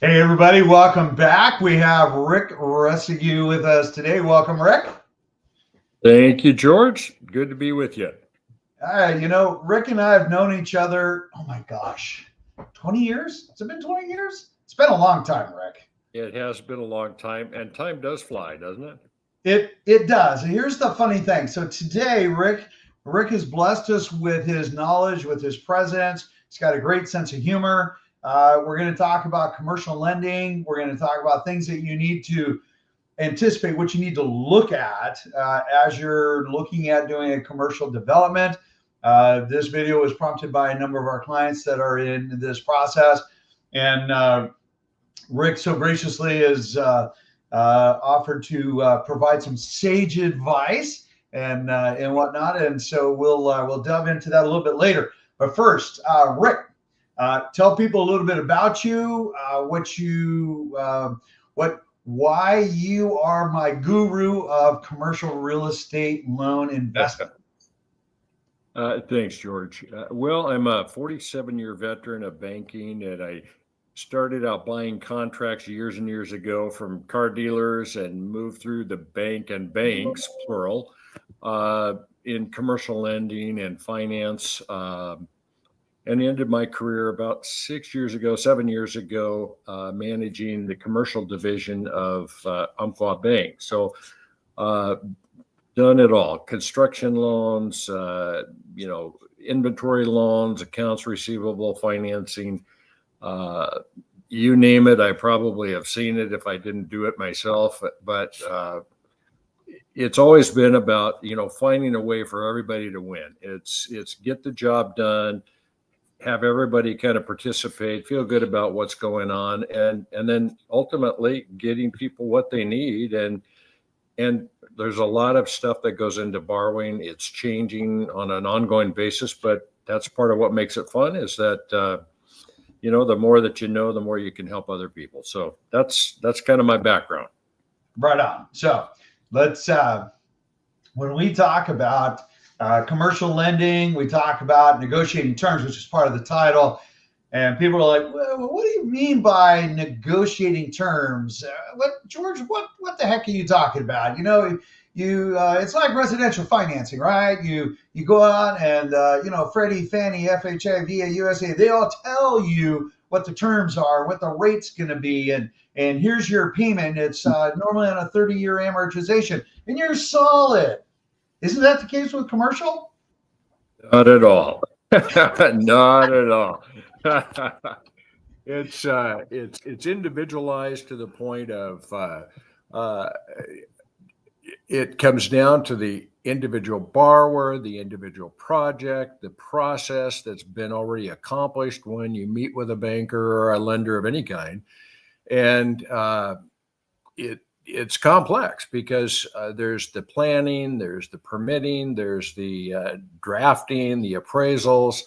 Hey, everybody, welcome back. We have Rick Resseguie with us today. Welcome, Rick. Thank you, George. Good to be with you. Rick and I have known each other, oh my gosh, 20 years? Has it been 20 years? It's been a long time, Rick. It has been a long time, and time does fly, doesn't it? It does. And here's the funny thing. So today, Rick has blessed us with his knowledge, with his presence. He's got a great sense of humor. We're going to talk about commercial lending. We're going to talk about things that you need to anticipate, what you need to look at as you're looking at doing a commercial development. This video was prompted by a number of our clients that are in this process. And Rick so graciously has offered to provide some sage advice and whatnot. And so we'll delve into that a little bit later. But first, Rick, tell people a little bit about you, why you are my guru of commercial real estate loan investment. Thanks, George. Well, I'm a 47-year veteran of banking, and I started out buying contracts years and years ago from car dealers and moved through the bank and banks, plural, in commercial lending and finance. And ended my career about 7 years ago, managing the commercial division of Umpqua Bank. So, done it all: construction loans, inventory loans, accounts receivable financing. You name it, I probably have seen it if I didn't do it myself. But it's always been about finding a way for everybody to win. It's get the job done, have everybody kind of participate, feel good about what's going on, and then ultimately getting people what they need. And there's a lot of stuff that goes into borrowing. It's changing on an ongoing basis, but that's part of what makes it fun, is that the more that you know, the more you can help other people. So that's kind of my background. Right on. So let's when we talk about commercial lending, we talk about negotiating terms, which is part of the title. And people are like, well, what do you mean by negotiating terms? George, what the heck are you talking about? It's like residential financing, right? You go out and Freddie, Fannie, FHA, VA, USA, they all tell you what the terms are, what the rate's going to be, and here's your payment. It's normally on a 30-year amortization, and you're solid. Isn't that the case with commercial? Not at all. Not at all. It's individualized to the point of uh, it comes down to the individual borrower, the individual project, the process that's been already accomplished when you meet with a banker or a lender of any kind. And it's complex because there's the planning, there's the permitting, there's the drafting, the appraisals.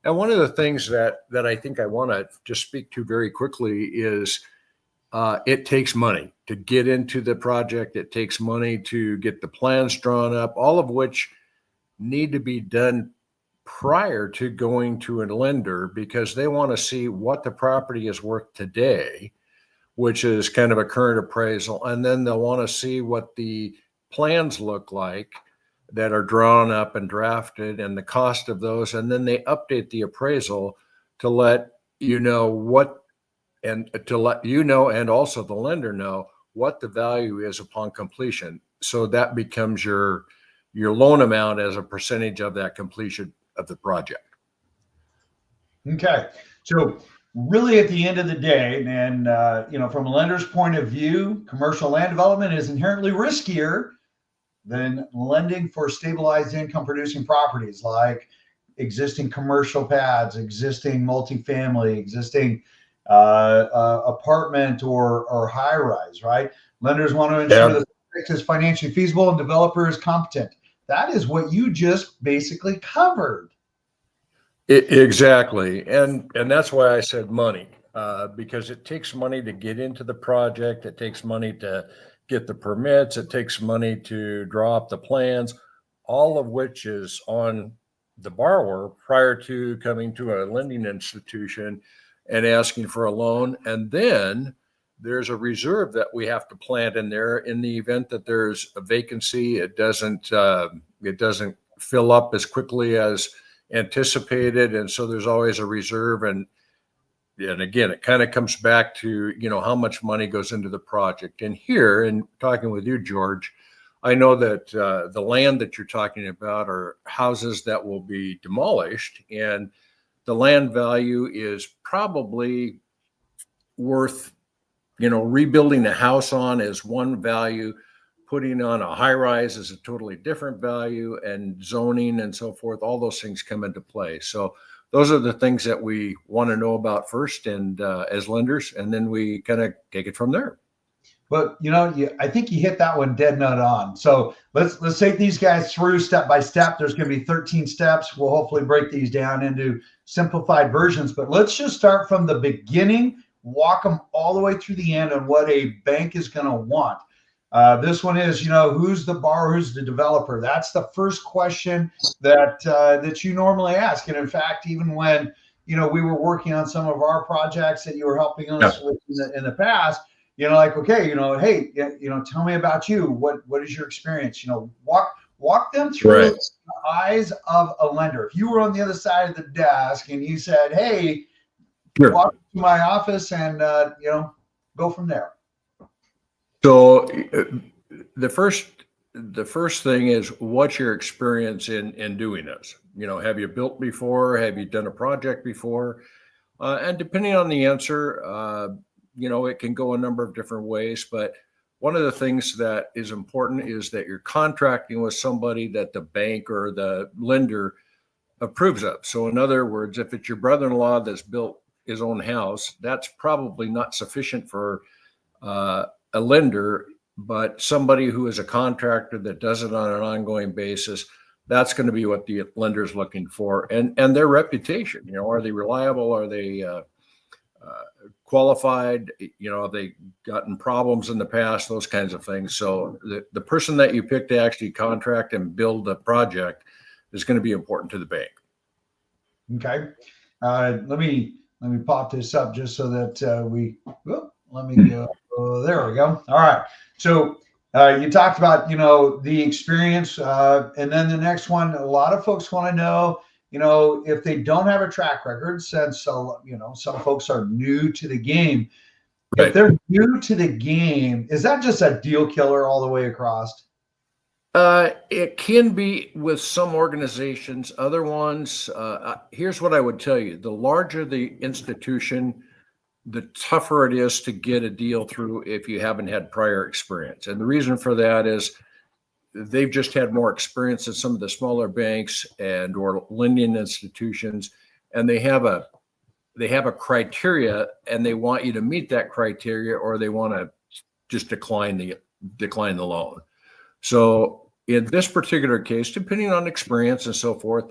And one of the things that I think I want to just speak to very quickly is it takes money to get into the project. It takes money to get the plans drawn up, all of which need to be done prior to going to a lender, because they want to see what the property is worth today, which is kind of a current appraisal. And then they'll want to see what the plans look like that are drawn up and drafted and the cost of those. And then they update the appraisal to let you know and also the lender know what the value is upon completion. So that becomes your loan amount as a percentage of that completion of the project. Okay. So really at the end of the day, and from a lender's point of view, commercial land development is inherently riskier than lending for stabilized income producing properties like existing commercial pads, existing multifamily, existing apartment or high rise, right? Lenders want to ensure Yeah. that the project is financially feasible and developer is competent. That is what you just basically covered. Exactly. And that's why I said money, because it takes money to get into the project. It takes money to get the permits. It takes money to draw up the plans, all of which is on the borrower prior to coming to a lending institution and asking for a loan. And then there's a reserve that we have to plant in there in the event that there's a vacancy. It doesn't fill up as quickly as anticipated. And so there's always a reserve. And again, it kind of comes back to, how much money goes into the project. And here, in talking with you, George, I know that the land that you're talking about are houses that will be demolished, and the land value is probably worth, rebuilding the house on is one value, putting on a high rise is a totally different value, and zoning and so forth, all those things come into play. So those are the things that we want to know about first, and as lenders, and then we kind of take it from there. But I think you hit that one dead nut on. So let's take these guys through step by step. There's going to be 13 steps. We'll hopefully break these down into simplified versions. But let's just start from the beginning, walk them all the way through the end on what a bank is going to want. This one is, who's the borrower, who's the developer? That's the first question that you normally ask. And in fact, even when we were working on some of our projects that you were helping us with in the past. Okay, hey, tell me about you. What is your experience? Walk them through the eyes of a lender. If you were on the other side of the desk and you said, hey, walk to my office and, go from there. So the first thing is, what's your experience in doing this? Have you built before? Have you done a project before? And depending on the answer, it can go a number of different ways, but one of the things that is important is that you're contracting with somebody that the bank or the lender approves of. So in other words, if it's your brother-in-law that's built his own house, that's probably not sufficient for a lender, but somebody who is a contractor that does it on an ongoing basis, that's going to be what the lender's looking for. And their reputation, are they reliable? Are they qualified? Have they gotten problems in the past? Those kinds of things. So the person that you pick to actually contract and build the project is going to be important to the bank. Okay. Let me pop this up just so that let me go. There we go. All right. So you talked about, the experience, and then the next one, a lot of folks want to know, if they don't have a track record, since, some folks are new to the game. Right. If they're new to the game, is that just a deal killer all the way across? It can be with some organizations. Other ones, here's what I would tell you. The larger the institution, the tougher it is to get a deal through if you haven't had prior experience. And the reason for that is they've just had more experience than some of the smaller banks and or lending institutions, and they have a criteria, and they want you to meet that criteria, or they want to just decline the loan. So in this particular case, depending on experience and so forth,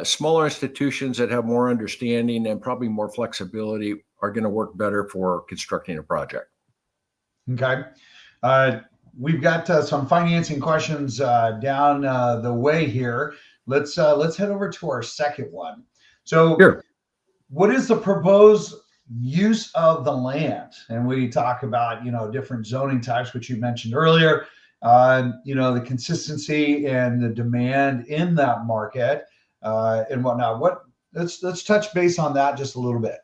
smaller institutions that have more understanding and probably more flexibility are going to work better for constructing a project. Okay. We've got some financing questions down the way here. Let's head over to our second one. So sure. What is the proposed use of the land? And we talk about, different zoning types, which you mentioned earlier, the consistency and the demand in that market and whatnot. Let's touch base on that just a little bit.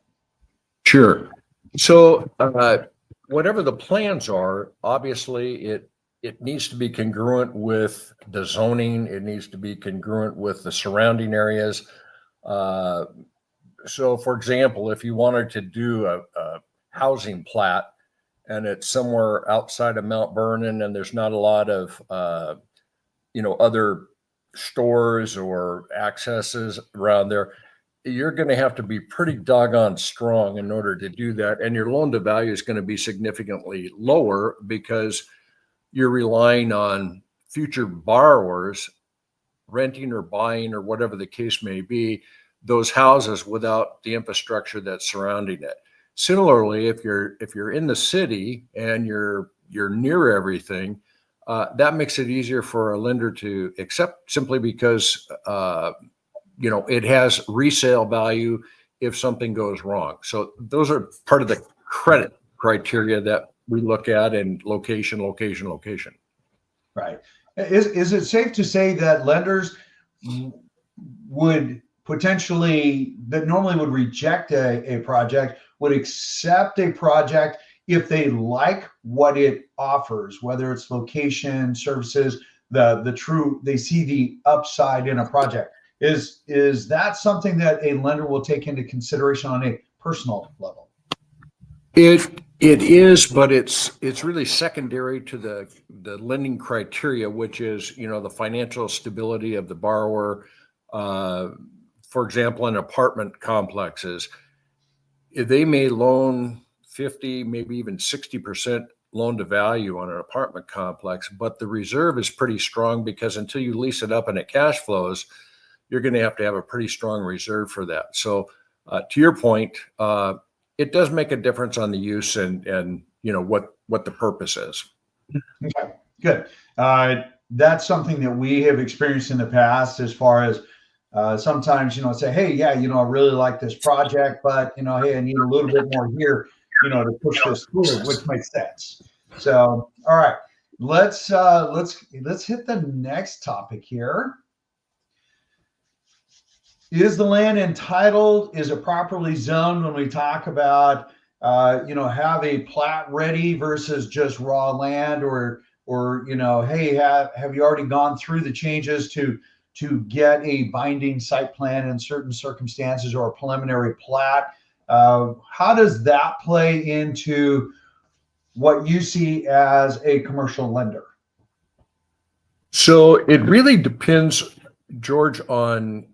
Sure. So whatever the plans are, obviously it needs to be congruent with the zoning. It needs to be congruent with the surrounding areas. So for example, if you wanted to do a housing plat and it's somewhere outside of Mount Vernon and there's not a lot of, other stores or accesses around there, you're going to have to be pretty doggone strong in order to do that. And your loan to value is going to be significantly lower because you're relying on future borrowers renting or buying or whatever the case may be, those houses without the infrastructure that's surrounding it. Similarly, if you're in the city and you're near everything, that makes it easier for a lender to accept simply because it has resale value. if something goes wrong. So those are part of the credit criteria that we look at, and location, location, location. Right. Is it safe to say that lenders would potentially, that normally would reject a project, would accept a project if they like what it offers, whether it's location, services, they see the upside in a project? Is that something that a lender will take into consideration on a personal level? It is, but it's really secondary to the lending criteria, which is, the financial stability of the borrower. For example, in apartment complexes, they may loan 50, maybe even 60% loan to value on an apartment complex, but the reserve is pretty strong, because until you lease it up and it cash flows, you're going to have a pretty strong reserve for that. So to your point, it does make a difference on the use and what the purpose is. Okay, good. That's something that we have experienced in the past, as far as sometimes, say, hey, yeah, I really like this project, but, hey, I need a little bit more here, to push this through, which makes sense. So, all right, let's hit the next topic here. Is the land entitled? Is it properly zoned? When we talk about, have a plat ready versus just raw land, or hey, have you already gone through the changes to get a binding site plan in certain circumstances, or a preliminary plat? How does that play into what you see as a commercial lender? So it really depends, George, on,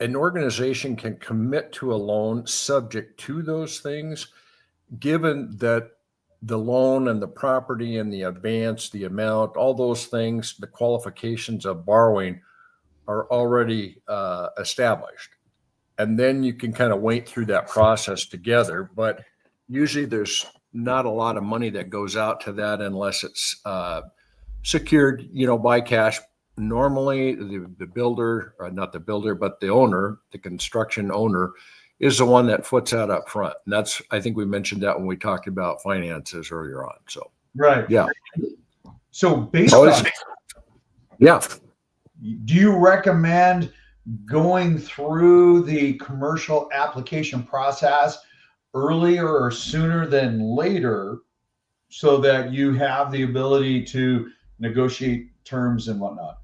an organization can commit to a loan subject to those things, given that the loan and the property and the advance, the amount, all those things, the qualifications of borrowing are already established. And then you can kind of wait through that process together. But usually there's not a lot of money that goes out to that unless it's secured, by cash. Normally the builder, or not the builder, but the owner, the construction owner, is the one that foots that up front. And that's, I think we mentioned that when we talked about finances earlier on. So, right. Yeah. So based on, yeah. do you recommend going through the commercial application process earlier or sooner than later, so that you have the ability to negotiate terms and whatnot?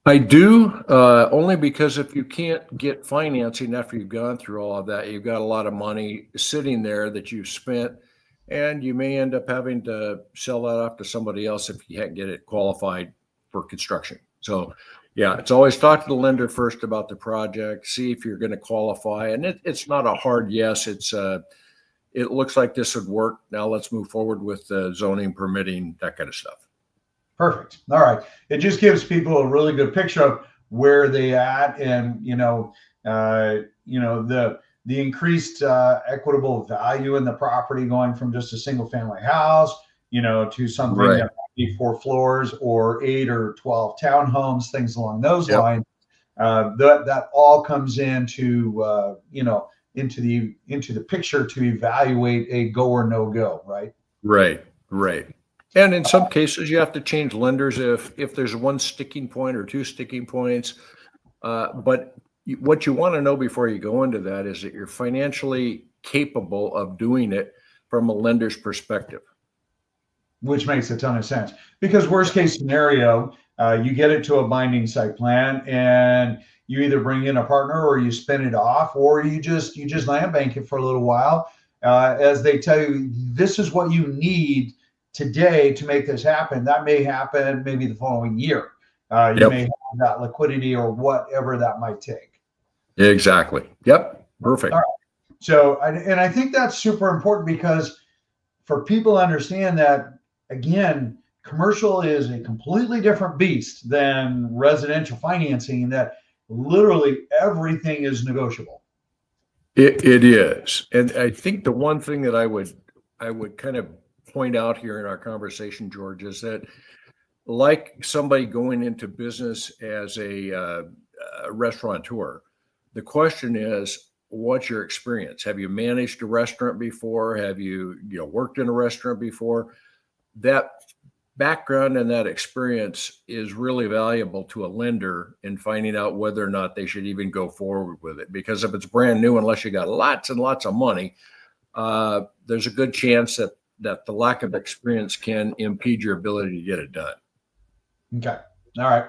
I do, only because if you can't get financing after you've gone through all of that, you've got a lot of money sitting there that you've spent, and you may end up having to sell that off to somebody else if you can't get it qualified for construction. So, yeah, it's always talk to the lender first about the project, see if you're going to qualify, and it's not a hard yes. It's it looks like this would work. Now let's move forward with the zoning, permitting, that kind of stuff. Perfect. All right. It just gives people a really good picture of where they at, and the increased equitable value in the property, going from just a single family house, to something Right. that might be 4 floors or 8 or 12 townhomes, things along those Yep. lines. That all comes into into the picture to evaluate a go or no go, right? Right. And in some cases, you have to change lenders if there's one sticking point or two sticking points. But what you want to know before you go into that is that you're financially capable of doing it from a lender's perspective. Which makes a ton of sense, because worst case scenario, you get it to a binding site plan, and you either bring in a partner, or you spin it off, or you just land bank it for a little while, as they tell you, this is what you need today to make this happen. That may happen maybe the following year. You may have that liquidity, or whatever that might take. Exactly. Yep. Perfect. All right. So, and I think that's super important, because for people to understand that, again, commercial is a completely different beast than residential financing, that literally everything is negotiable. It is. And I think the one thing that I would kind of point out here in our conversation, George, is that, like somebody going into business as a restaurateur, the question is, what's your experience? Have you managed a restaurant before? Have you worked in a restaurant before? That background and that experience is really valuable to a lender in finding out whether or not they should even go forward with it. Because if it's brand new, unless you got lots and lots of money, there's a good chance that the lack of experience can impede your ability to get it done. Okay. All right.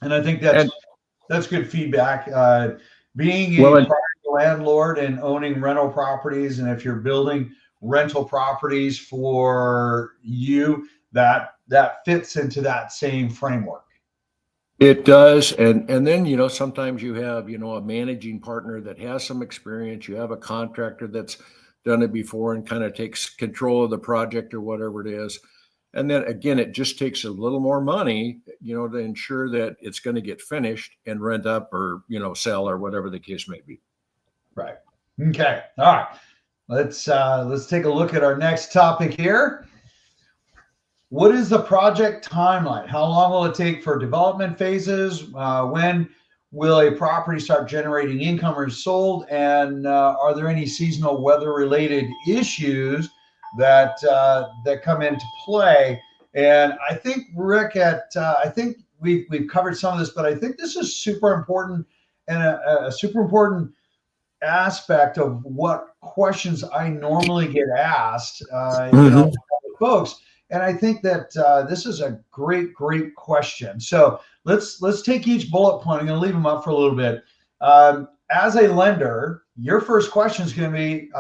And I think that's good feedback. Being a private landlord and owning rental properties, and if you're building rental properties for you, that fits into that same framework. It does. And then, sometimes you have, a managing partner that has some experience. You have a contractor that's done it before and kind of takes control of the project or whatever it is. And then again, it just takes a little more money, to ensure that it's going to get finished and rent up or, sell or whatever the case may be. Right. Okay. All right. Let's take a look at our next topic here. What is the project timeline? How long will it take for development phases? When will a property start generating income or sold? And are there any seasonal weather-related issues that come into play? And I think, Rick, I think we've covered some of this, but I think this is super important and a super important aspect of what questions I normally get asked, folks. And I think that this is a great question. So let's take each bullet point. I'm going to leave them up for a little bit. As a lender, your first question is going to be,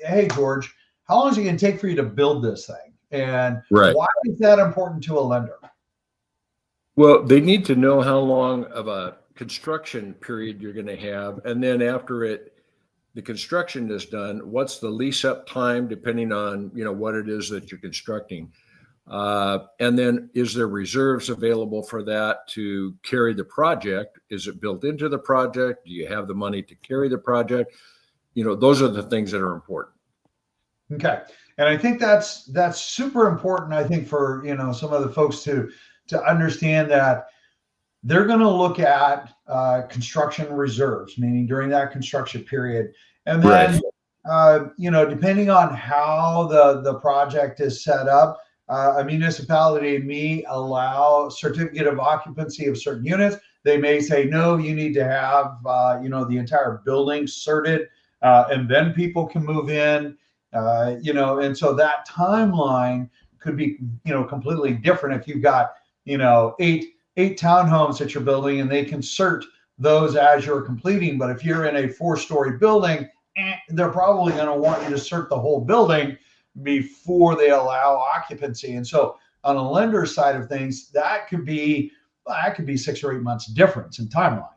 hey, George, how long is it going to take for you to build this thing? And why is that important to a lender? Well, they need to know how long of a construction period you're going to have. And then after the construction is done, what's the lease up time, depending on, what it is that you're constructing. And then is there reserves available for that to carry the project? Is it built into the project? Do you have the money to carry the project? Those are the things that are important. Okay. And I think that's super important, I think, for, some of the folks to understand that they're going to look at construction reserves, meaning during that construction period. And then, depending on how the project is set up, a municipality may allow certificate of occupancy of certain units. They may say, no, you need to have, the entire building certed, and then people can move in, and so that timeline could be, completely different if you've got, eight townhomes that you're building and they can cert those as you're completing. But if you're in a 4-story building, they're probably going to want you to cert the whole building before they allow occupancy. And so on a lender side of things, that could be 6 or 8 months difference in timeline.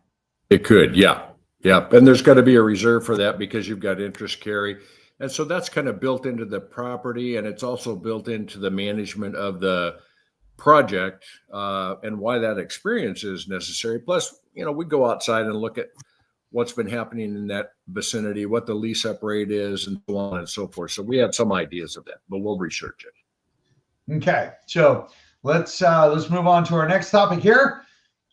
It could. Yeah. And there's got to be a reserve for that because you've got interest carry. And so that's kind of built into the property, and it's also built into the management of the project, and why that experience is necessary. Plus, we go outside and look at what's been happening in that vicinity, what the lease up rate is, and so on and so forth. So we have some ideas of that, but we'll research it. Okay. So let's move on to our next topic here.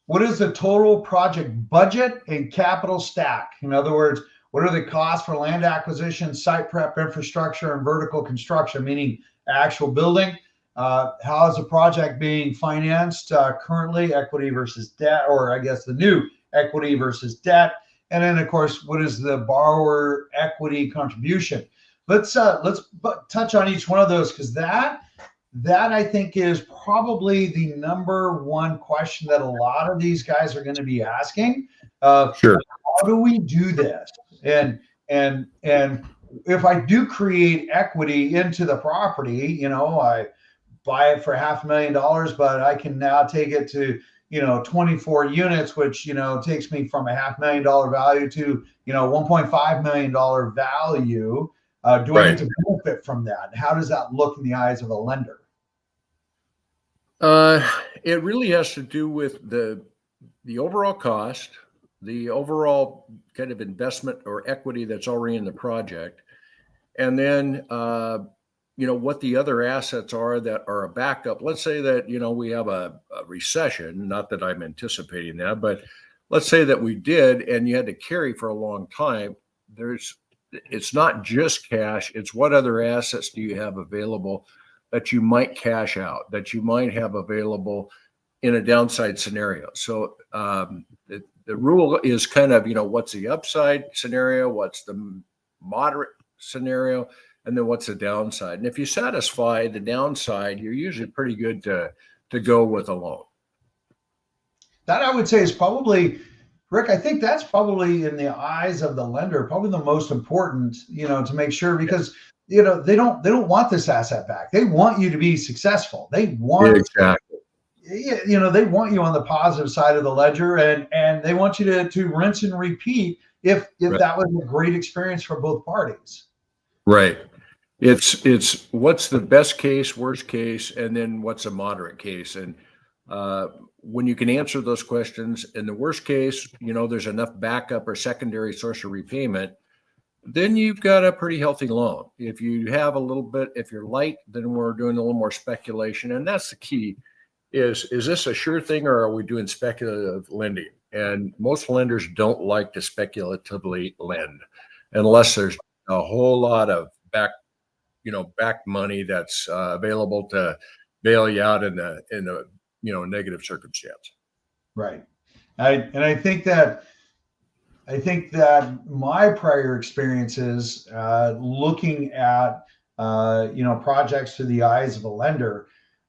What is the total project budget and capital stack? In other words, what are the costs for land acquisition, site prep, infrastructure, and vertical construction, meaning actual building? How is the project being financed currently, equity versus debt, or I guess the new equity versus debt? And then, of course, what is the borrower equity contribution? Let's touch on each one of those, because that I think is probably the number one question that a lot of these guys are going to be asking. Sure. How do we do this? And if I do create equity into the property, I buy it for $500,000, but I can now take it to 24 units, which takes me from $500,000 value to $1.5 million value. Do I get to benefit from that? How does that look in the eyes of a lender? It really has to do with the overall cost, the overall kind of investment or equity that's already in the project, and then what the other assets are that are a backup. Let's say that we have a recession, not that I'm anticipating that, but let's say that we did, and you had to carry for a long time. it's not just cash. It's what other assets do you have available that you might cash out, that you might have available in a downside scenario. So the rule is kind of, what's the upside scenario, what's the moderate scenario, and then what's the downside. And if you satisfy the downside, you're usually pretty good to go with a loan. That I would say is probably, Rick, I think that's probably in the eyes of the lender, probably the most important, to make sure, because they don't want this asset back. They want you to be successful. They want exactly. They want you on the positive side of the ledger, and they want you to rinse and repeat if Right. that was a great experience for both parties. Right. It's what's the best case, worst case, and then what's a moderate case. And when you can answer those questions, in the worst case, there's enough backup or secondary source of repayment, then you've got a pretty healthy loan. If you have a little bit, if you're light, then we're doing a little more speculation. And that's the key is this a sure thing, or are we doing speculative lending? And most lenders don't like to speculatively lend unless there's a whole lot of back money that's available to bail you out in a negative circumstance. Right. I think that my prior experiences looking at projects through the eyes of a lender,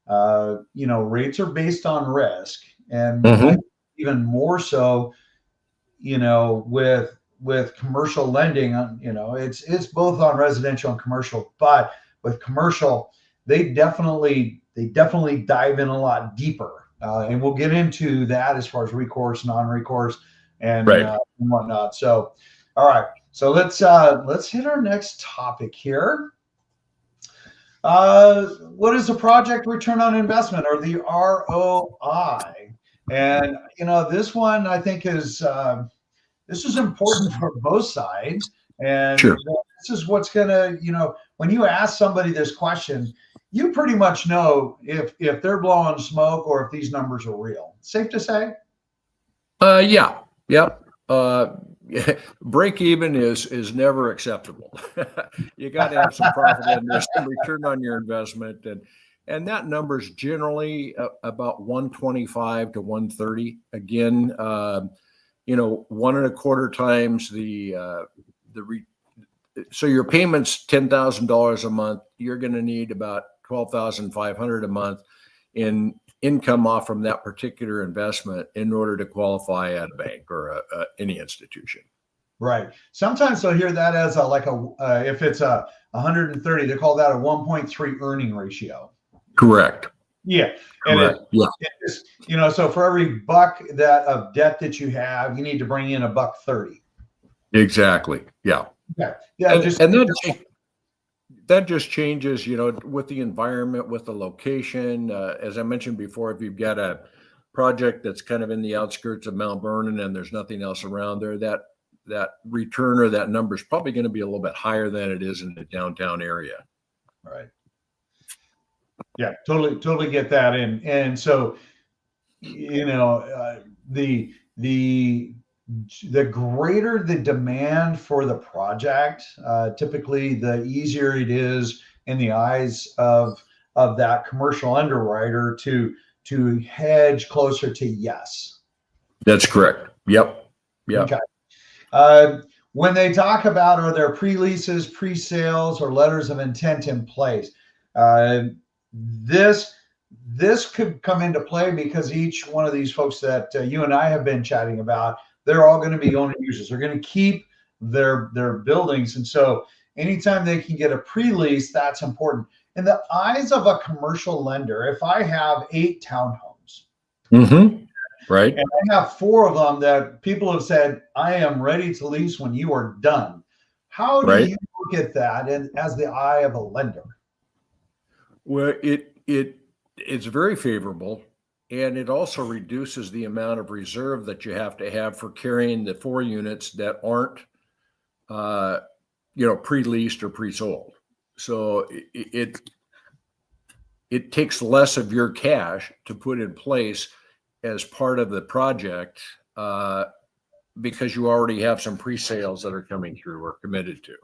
rates are based on risk, and Mhm. even more so, with commercial lending, it's both on residential and commercial, but with commercial, they definitely dive in a lot deeper. And we'll get into that as far as recourse, non-recourse, and Right. and whatnot. So, all right. So let's hit our next topic here. What is the project return on investment, or the ROI? And this one I think is this is important for both sides. And Sure. this is what's gonna, when you ask somebody this question, you pretty much know if they're blowing smoke or if these numbers are real. Safe to say? Yeah. Yep. Break even is never acceptable. You got to have some profit and there's some return on your investment, and that number is generally about 125 to 130. Again, 1.25 times so your payment's $10,000 a month. You're going to need about $12,500 a month in income off from that particular investment in order to qualify at a bank or any institution. Right. Sometimes they'll hear that as if it's a 130, they call that a 1.3 earning ratio. Correct. Yeah. Correct. And it just, so for every buck of debt that you have, you need to bring in $1.30. Exactly. Yeah. Yeah. Yeah. That just changes, with the environment, with the location. As I mentioned before, if you've got a project that's kind of in the outskirts of Mount Vernon and there's nothing else around there, that return or that number is probably going to be a little bit higher than it is in the downtown area. Right. Yeah, totally get that. And so, the greater the demand for the project, typically the easier it is in the eyes of that commercial underwriter to hedge closer to yes. That's correct. Yep. Okay. When they talk about, are there pre-leases, pre-sales, or letters of intent in place? This could come into play because each one of these folks that you and I have been chatting about, they're all going to be owner users. They're going to keep their buildings, and so anytime they can get a pre-lease, that's important. In the eyes of a commercial lender, if I have 8 townhomes, right, and I have 4 of them that people have said, I am ready to lease when you are done, how do you look at that and as the eye of a lender? Well, it's very favorable, and it also reduces the amount of reserve that you have to have for carrying the 4 units that aren't, pre-leased or pre-sold. So it takes less of your cash to put in place as part of the project, because you already have some pre-sales that are coming through or committed to.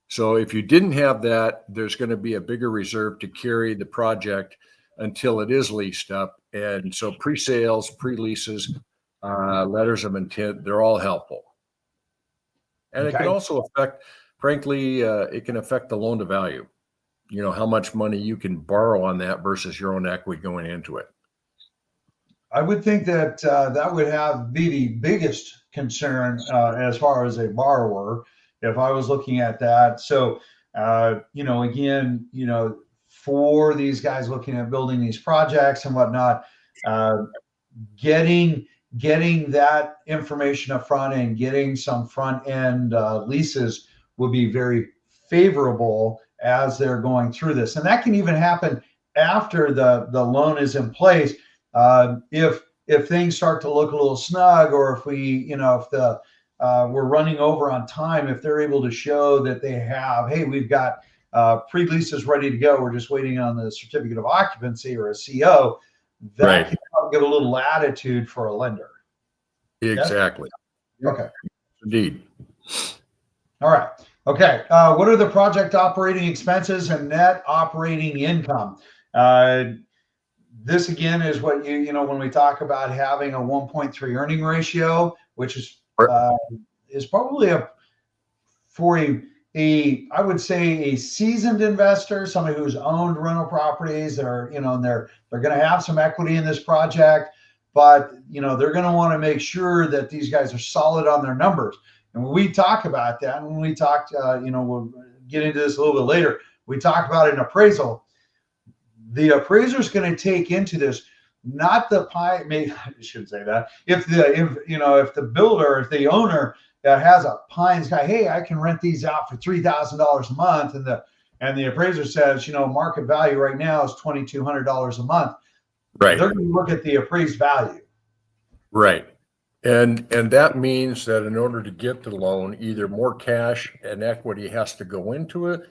So if you didn't have that, there's going to be a bigger reserve to carry the project until it is leased up. And so pre-sales, pre-leases, letters of intent, they're all helpful. And it can also affect, frankly, it can affect the loan to value. You know, how much money you can borrow on that versus your own equity going into it. I would think that that would be the biggest concern as far as a borrower if I was looking at that. So, you know, again, you know, for these guys looking at building these projects and whatnot, getting that information up front and getting some front end leases would be very favorable as they're going through this. And that can even happen after the loan is in place. If things start to look a little snug, or if we, you know, if we're running over on time, if they're able to show that they have, hey, we've got pre-leases ready to go, we're just waiting on the certificate of occupancy or a CO, that can give a little latitude for a lender. Exactly. Yes? Okay. Indeed. All right. Okay. What are the project operating expenses and net operating income? This again is what you know when we talk about having a 1.3 earning ratio, which is probably for I would say a seasoned investor, somebody who's owned rental properties. They're, you know, and they're going to have some equity in this project, but you know they're going to want to make sure that these guys are solid on their numbers. And when we talk about that, and when we talked, you know, we'll get into this a little bit later. We talk about an appraisal. The appraiser is going to take into this not the pie. Maybe I shouldn't say that. If the builder, if the owner has a pie in the sky, hey, I can rent these out for $3,000 a month, and the appraiser says, you know, market value right now is $2,200 a month. Right. They're going to look at the appraised value. Right. And that means that in order to get the loan, either more cash and equity has to go into it,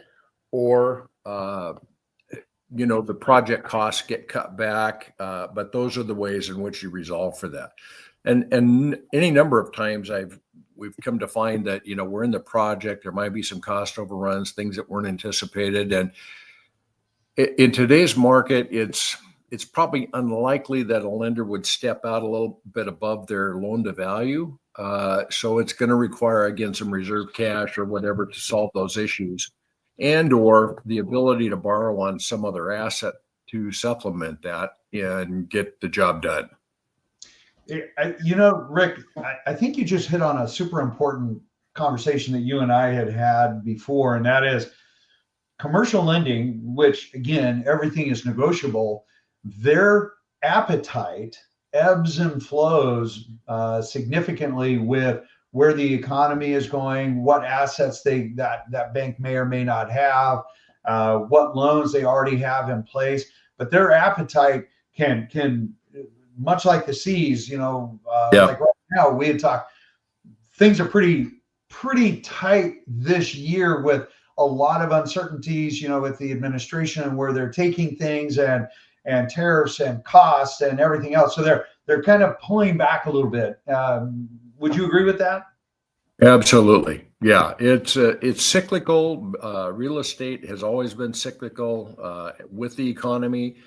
or you know, the project costs get cut back. But those are the ways in which you resolve for that. And any number of times we've come to find that, you know, we're in the project, there might be some cost overruns, things that weren't anticipated. And in today's market, it's probably unlikely that a lender would step out a little bit above their loan to value. So it's going to require, again, some reserve cash or whatever to solve those issues, and or the ability to borrow on some other asset to supplement that and get the job done. You know, Rick, I think you just hit on a super important conversation that you and I had before, and that is commercial lending, which again, everything is negotiable. Their appetite ebbs and flows significantly with where the economy is going, what assets that bank may or may not have, what loans they already have in place. But their appetite can much like the seas, you know, like right now we had talked, things are pretty tight this year with a lot of uncertainties, you know, with the administration and where they're taking things and tariffs and costs and everything else. So they're kind of pulling back a little bit. Would you agree with that? Absolutely. Yeah, it's cyclical. Real estate has always been cyclical with the economy.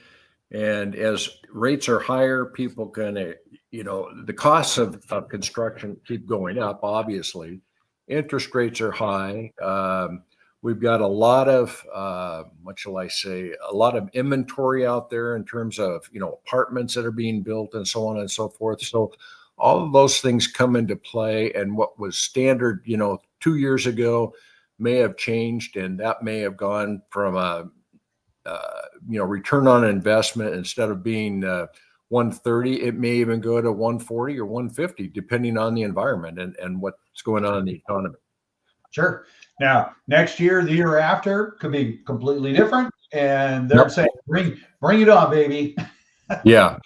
And as rates are higher, people can, you know, the costs of construction keep going up, obviously. Interest rates are high. We've got a lot of, what shall I say, a lot of inventory out there in terms of, you know, apartments that are being built and so on and so forth. So all of those things come into play, and what was standard, you know, 2 years ago may have changed, and that may have gone from a, you know, return on investment, instead of being 130, it may even go to 140 or 150, depending on the environment and what's going on in the economy. Sure. Now, next year, the year after could be completely different, and they're saying, bring it on, baby. Yeah.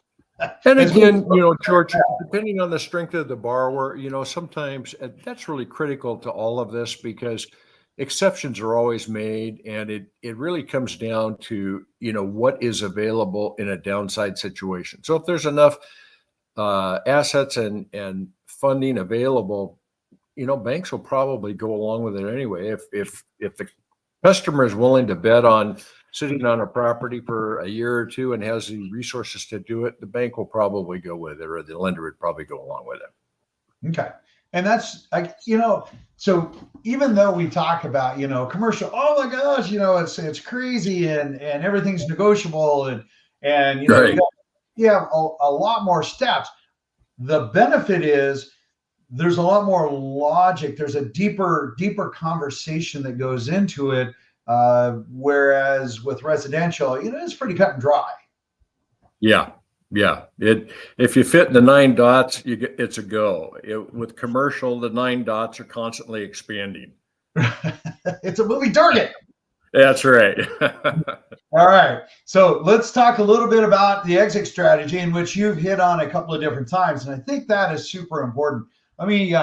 And again, you know, George, depending on the strength of the borrower, you know, sometimes that's really critical to all of this, because exceptions are always made, and it really comes down to, you know, what is available in a downside situation. So if there's enough assets and funding available, banks will probably go along with it anyway. If the customer is willing to bet on sitting on a property for a year or two and has the resources to do it, the bank will probably go with it, or the lender would probably go along with it. Okay. And that's like, so even though we talk about, commercial, oh my gosh, it's crazy and everything's negotiable and Right. you have a lot more steps. The benefit is there's a lot more logic. There's a deeper conversation that goes into it. Whereas with residential, it's pretty cut and dry. Yeah. If you fit in the 9 dots, it's a go. With commercial, the 9 dots are constantly expanding. It's a moving target. That's right. All right. So let's talk a little bit about the exit strategy, in which you've hit on a couple of different times, and I think that is super important. Let me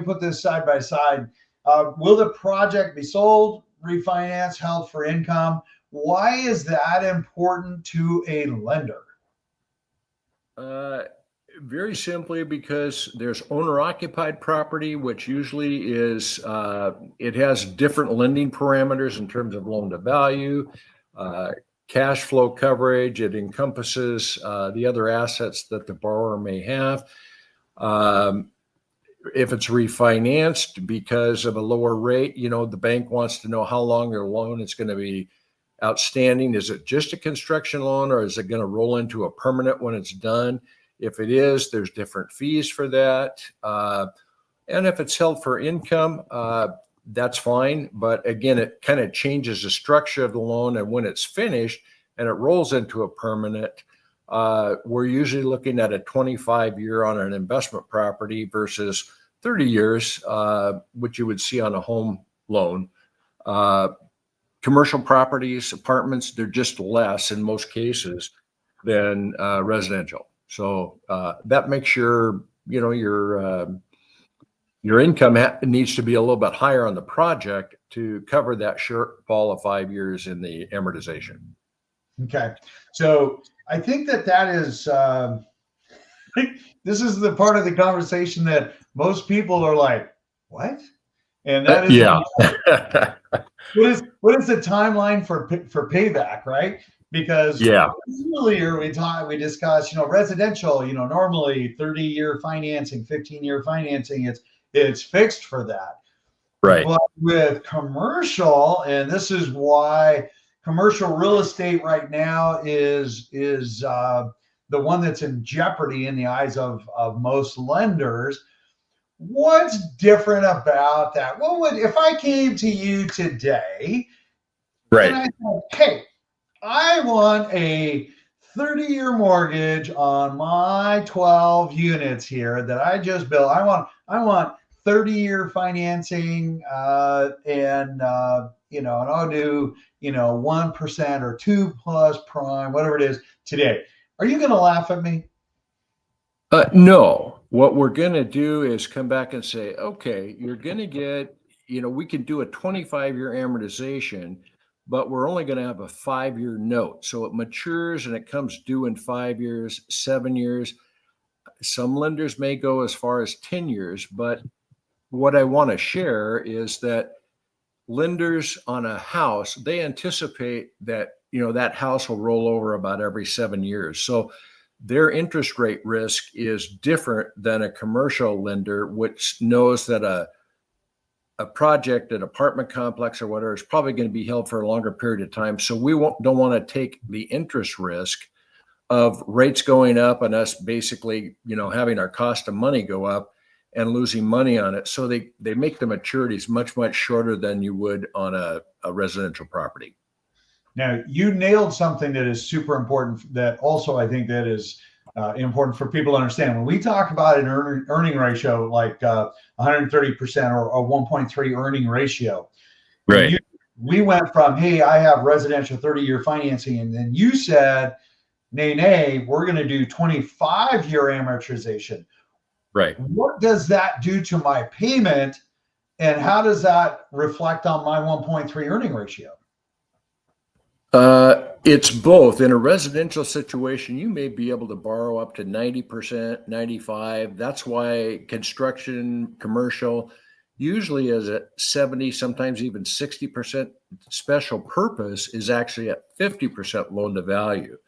put this side by side. Will the project be sold, refinanced, held for income? Why is that important to a lender? Very simply because there's owner-occupied property, which usually is, it has different lending parameters in terms of loan to value, cash flow coverage. It encompasses the other assets that the borrower may have. If it's refinanced because of a lower rate, the bank wants to know how long your loan is going to be outstanding. Is it just a construction loan, or is it going to roll into a permanent when it's done? If it is, there's different fees for that. And if it's held for income, that's fine. But again, it kind of changes the structure of the loan. And when it's finished and it rolls into a permanent, we're usually looking at a 25-year on an investment property versus 30 years, which you would see on a home loan. Commercial properties, apartments, they're just less in most cases than residential. So that makes your income needs to be a little bit higher on the project to cover that shortfall of 5 years in the amortization. Okay. So I think that is, this is the part of the conversation that most people are like, what? And that is, yeah. what is the timeline for payback, right? Because earlier we discussed, residential, normally 30-year financing, 15-year financing, it's fixed for that. Right. But with commercial, and this is why commercial real estate right now is the one that's in jeopardy in the eyes of most lenders. What's different about that? What would, if I came to you today, right, and I said, hey, I want a 30-year mortgage on my 12 units here that I just built. I want 30-year financing, and I'll do 1% or 2+ prime, whatever it is today. Are you going to laugh at me? No. What we're going to do is come back and say, okay, you're going to get, we can do a 25-year amortization, but we're only going to have a 5-year note. So it matures and it comes due in 5 years, 7 years. Some lenders may go as far as 10 years, but what I want to share is that lenders on a house, they anticipate that, that house will roll over about every 7 years. So their interest rate risk is different than a commercial lender, which knows that a project, an apartment complex or whatever, is probably going to be held for a longer period of time. So we don't want to take the interest risk of rates going up and us basically, having our cost of money go up and losing money on it. So they make the maturities much, much shorter than you would on a residential property. Now, you nailed something that is super important, that also I think that is important for people to understand. When we talk about an earning ratio like 130% or 1.3 earning ratio, right? We went from, hey, I have residential 30-year financing, and then you said, nay, we're going to do 25-year amortization. Right. What does that do to my payment, and how does that reflect on my 1.3 earning ratio? It's both. In a residential situation, you may be able to borrow up to 90%, 95. That's why construction, commercial, usually is at 70, sometimes even 60%. Special purpose is actually at 50% loan to value.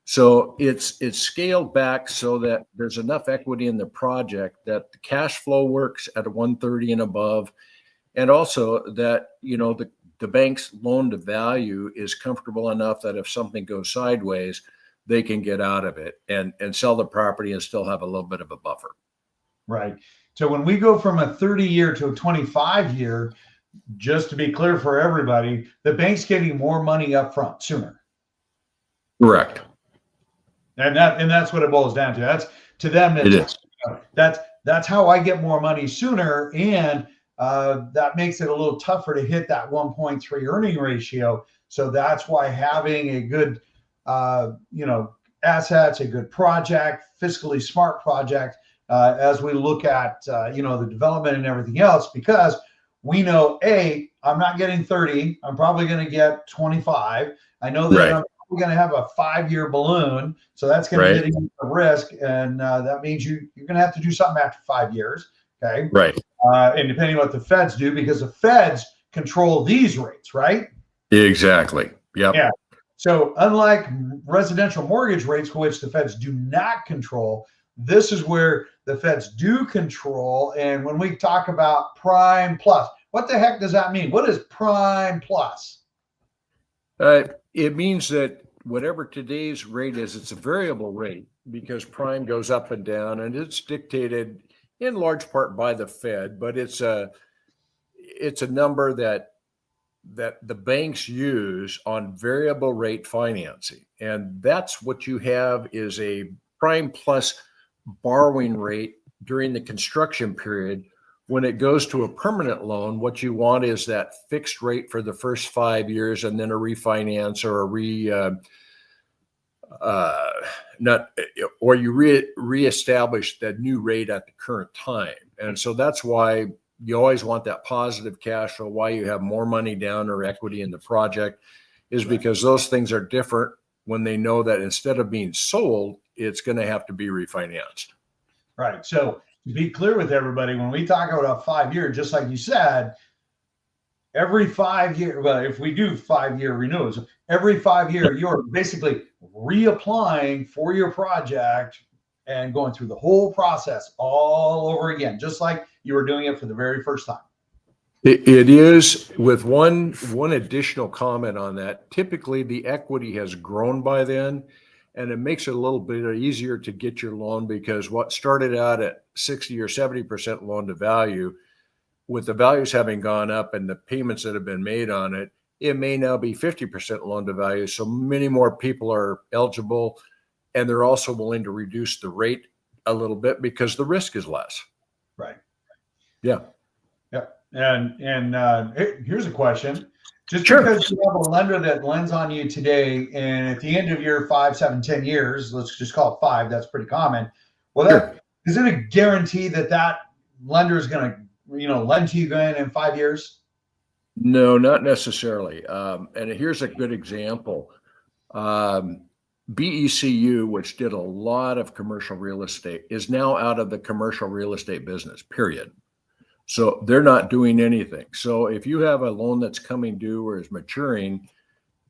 So it's scaled back so that there's enough equity in the project that the cash flow works at a 130 and above, and also that the bank's loan to value is comfortable enough that if something goes sideways, they can get out of it and sell the property and still have a little bit of a buffer. Right. So when we go from a 30-year to a 25-year, just to be clear for everybody, the bank's getting more money up front sooner. Correct. And that's what it boils down to. That's to them. It is. That's how I get more money sooner, and that makes it a little tougher to hit that 1.3 earning ratio. So that's why having a good, assets, a good project, fiscally smart project, as we look at, the development and everything else, because we know, I'm not getting 30. I'm probably going to get 25. I know that I'm probably going to have a 5-year balloon. So that's going to hit a risk. And that means you're going to have to do something after 5 years. Okay. Right. And depending on what the feds do, because the feds control these rates, right? Exactly. Yep. Yeah. So unlike residential mortgage rates, which the feds do not control, this is where the feds do control. And when we talk about prime plus, what the heck does that mean? What is prime plus? It means that whatever today's rate is, it's a variable rate because prime goes up and down, and it's dictated in large part by the Fed, but it's a number that the banks use on variable rate financing. And that's what you have is a prime plus borrowing rate during the construction period. When it goes to a permanent loan, what you want is that fixed rate for the first 5 years, and then a refinance or you reestablish that new rate at the current time. And so that's why you always want that positive cash flow. Why you have more money down or equity in the project is because those things are different when they know that instead of being sold, it's going to have to be refinanced. Right. So to be clear with everybody, when we talk about a 5 year, just like you said, every 5 year, well, if we do 5-year renewals, every 5 year, you're basically reapplying for your project and going through the whole process all over again, just like you were doing it for the very first time. It is, with one additional comment on that. Typically, the equity has grown by then, and it makes it a little bit easier to get your loan, because what started out at 60 or 70% loan to value, with the values having gone up and the payments that have been made on it, it may now be 50% loan to value. So many more people are eligible, and they're also willing to reduce the rate a little bit because the risk is less. Right. Yeah. Yeah. And here's a question. Just Sure. Because you have a lender that lends on you today, and at the end of your 5, 7, 10 years, let's just call it 5, that's pretty common. Well, is it a guarantee that lender is going to, lend to you again in 5 years? No, not necessarily. And here's a good example. BECU, which did a lot of commercial real estate, is now out of the commercial real estate business, period. So they're not doing anything. So if you have a loan that's coming due or is maturing,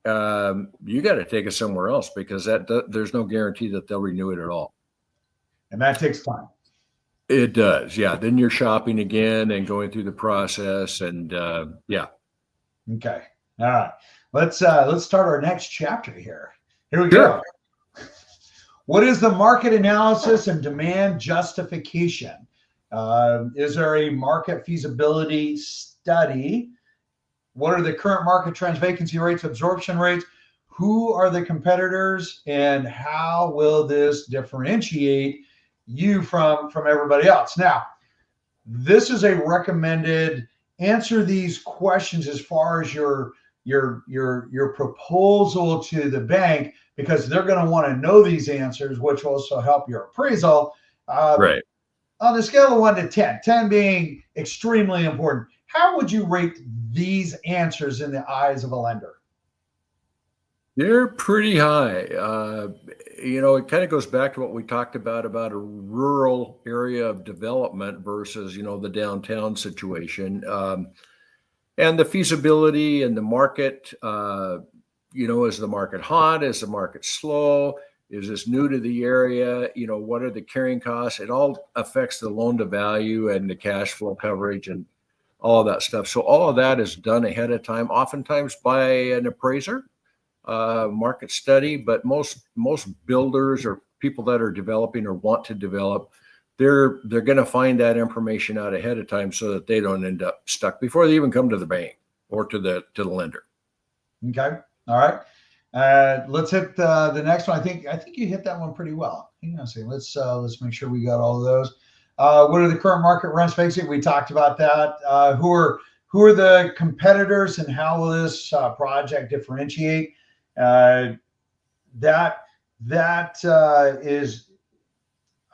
you got to take it somewhere else, because there's no guarantee that they'll renew it at all. And that takes time. It does. Yeah. Then you're shopping again and going through the process, and yeah. Okay. All right. Let's start our next chapter here. Here we go. What is the market analysis and demand justification? Is there a market feasibility study? What are the current market trends, vacancy rates, absorption rates? Who are the competitors, and how will this differentiate you from everybody else? Now, this is a recommended. Answer these questions as far as your proposal to the bank, because they're going to want to know these answers, which will also help your appraisal. Right. On the scale of 1 to 10, 10 being extremely important, how would you rate these answers in the eyes of a lender? They're pretty high. It kind of goes back to what we talked about a rural area of development versus, the downtown situation. And the feasibility and the market, is the market hot? Is the market slow? Is this new to the area? What are the carrying costs? It all affects the loan to value and the cash flow coverage and all of that stuff. So all of that is done ahead of time, oftentimes by an appraiser, market study. But most builders or people that are developing or want to develop, they're going to find that information out ahead of time so that they don't end up stuck before they even come to the bank or to the lender. Okay. All right. Let's hit the next one. I think you hit that one pretty well. Hang on a second. Let's make sure we got all of those. What are the current market rents facing? We talked about that. Who are the competitors and how will this project differentiate? That is,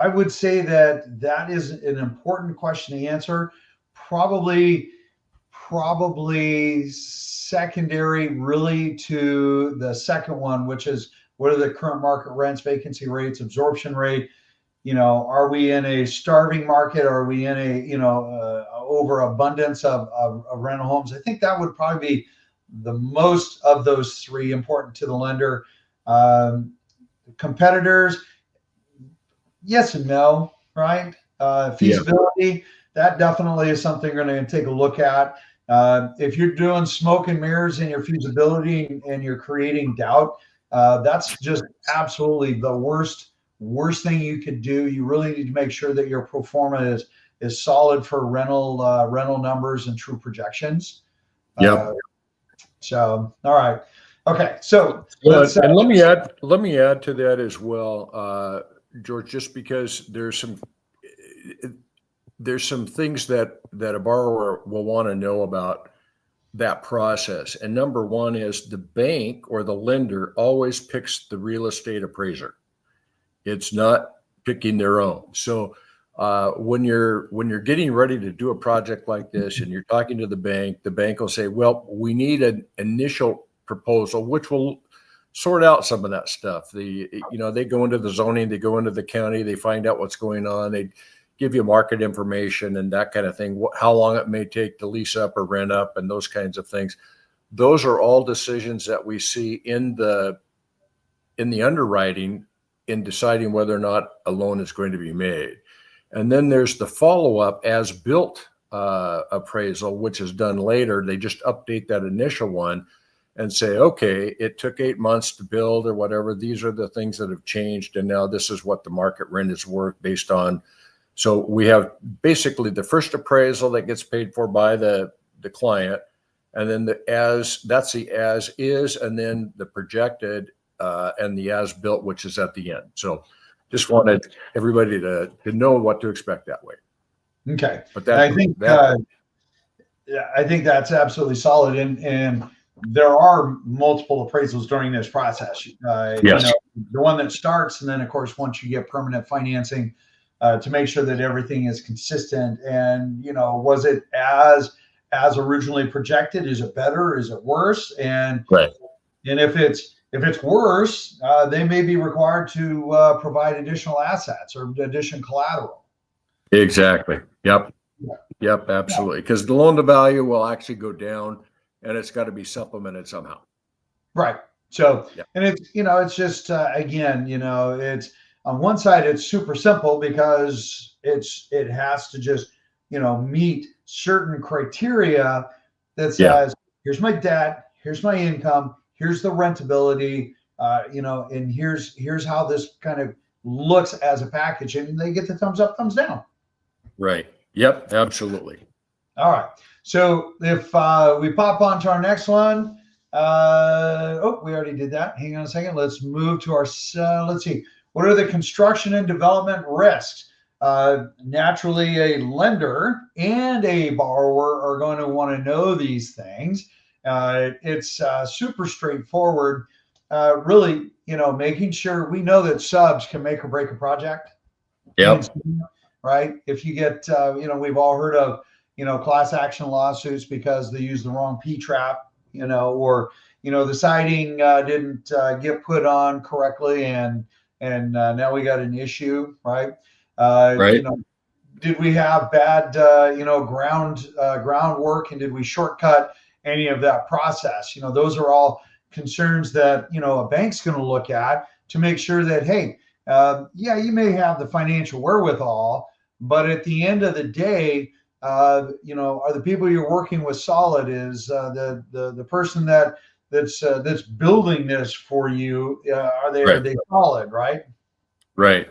I would say that is an important question to answer. Probably secondary really to the second one, which is what are the current market rents, vacancy rates, absorption rate? Are we in a starving market? Are we in a overabundance of rental homes? I think that would probably be the most of those three important to the lender. Competitors, yes and no, right? Feasibility, that definitely is something we're going to take a look at. If you're doing smoke and mirrors in your feasibility and you're creating doubt, that's just absolutely the worst thing you could do. You really need to make sure that your pro forma is solid for rental numbers and true projections. Yep. So, all right. Okay. So and let me add to that as well, George, just because there's some things that a borrower will want to know about that process. And number one is the bank or the lender always picks the real estate appraiser. It's not picking their own. So when you're getting ready to do a project like this and you're talking to the bank will say, well, we need an initial proposal, which will sort out some of that stuff. They go into the zoning, they go into the county, they find out what's going on. They give you market information and that kind of thing, how long it may take to lease up or rent up and those kinds of things. Those are all decisions that we see in the underwriting in deciding whether or not a loan is going to be made. And then there's the follow-up as built appraisal, which is done later. They just update that initial one and say, okay, it took 8 months to build or whatever. These are the things that have changed. And now this is what the market rent is worth based on. So we have basically the first appraisal that gets paid for by the client. And then that's the as is, and then the projected and the as built, which is at the end. So just wanted everybody to know what to expect that way. Okay. But I think that's absolutely solid. And there are multiple appraisals during this process. Yes. The one that starts, and then of course, once you get permanent financing, to make sure that everything is consistent. And, was it as originally projected? Is it better? Is it worse? And right. And if it's worse, they may be required to provide additional assets or additional collateral. Exactly. Yep. Yep. Absolutely. Because the loan to value will actually go down, and it's got to be supplemented somehow. Right. So, and it's just again, it's on one side it's super simple because it has to just meet certain criteria that says here's my debt, here's my income, here's the rentability, and here's how this kind of looks as a package, and they get the thumbs up, thumbs down. Right. Yep. Absolutely. All right. So if we pop on to our next one, we already did that. Hang on a second. Let's move to our. Let's see. What are the construction and development risks? Naturally, a lender and a borrower are going to want to know these things. It's super straightforward. Really, making sure we know that subs can make or break a project. Yep. Right. If you get, we've all heard of, class action lawsuits because they use the wrong P trap, or the siding didn't get put on correctly, and now we got an issue, right? Right. Did we have bad, groundwork, and did we shortcut any of that process? Those are all concerns that a bank's going to look at to make sure that, hey, yeah, you may have the financial wherewithal, but at the end of the day, are the people you're working with solid? Is the person that's building this for you, are they solid, right? Right.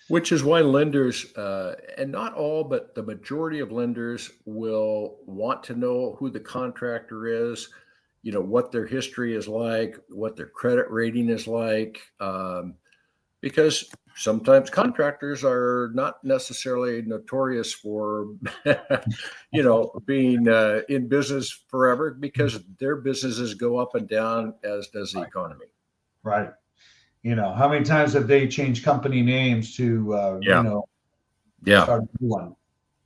Which is why lenders, and not all, but the majority of lenders will want to know who the contractor is, what their history is like, what their credit rating is like, because sometimes contractors are not necessarily notorious for, being in business forever, because their businesses go up and down, as does the economy. Right. How many times have they changed company names to, start a new one?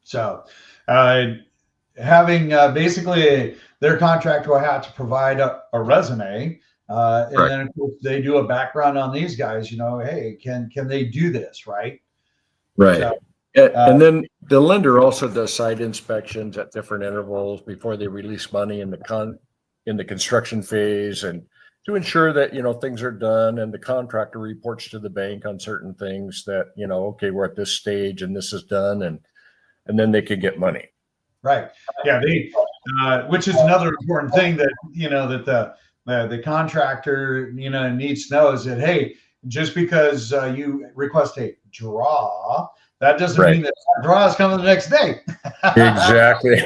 So, having basically their contractor will have to provide a resume, and Right. then of course they do a background on these guys. Hey, can they do this, right? Right. So, and then the lender also does site inspections at different intervals before they release money in the construction phase, and to ensure that things are done, and the contractor reports to the bank on certain things that okay, we're at this stage and this is done, and then they could get money. Right. Yeah. Which is another important thing that that the contractor needs to know, is that, hey, just because you request a draw, that doesn't mean that draw is coming the next day. Exactly.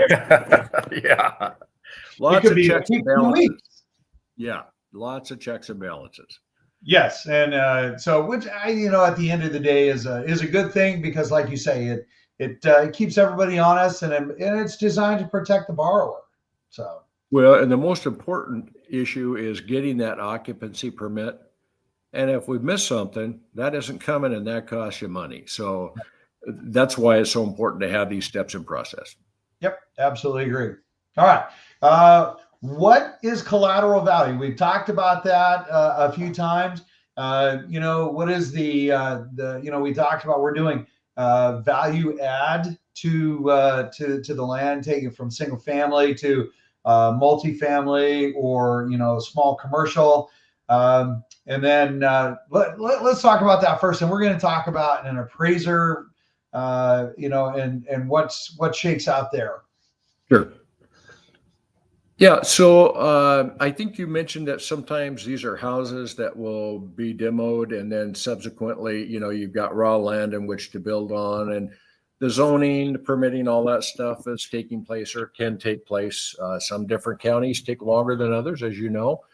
Yeah. Lots of checks and balances. Yeah. Lots of checks and balances. Yes, and so, which at the end of the day is a good thing, because, like you say, it keeps everybody honest, and it's designed to protect the borrower. So, well, and the most important issue is getting that occupancy permit. And if we miss something, that isn't coming, and that costs you money. So that's why it's so important to have these steps in process. Yep, absolutely agree. All right. What is collateral value? We've talked about that a few times. What is the we talked about, we're doing value add to the land, taking from single family to multifamily, or small commercial. And then let's talk about that first, and we're going to talk about an appraiser, and what shakes out there. Sure. Yeah, so I think you mentioned that sometimes these are houses that will be demoed, and then subsequently, you've got raw land in which to build on, and the zoning, the permitting, all that stuff is taking place, or can take place. Some different counties take longer than others, as you know.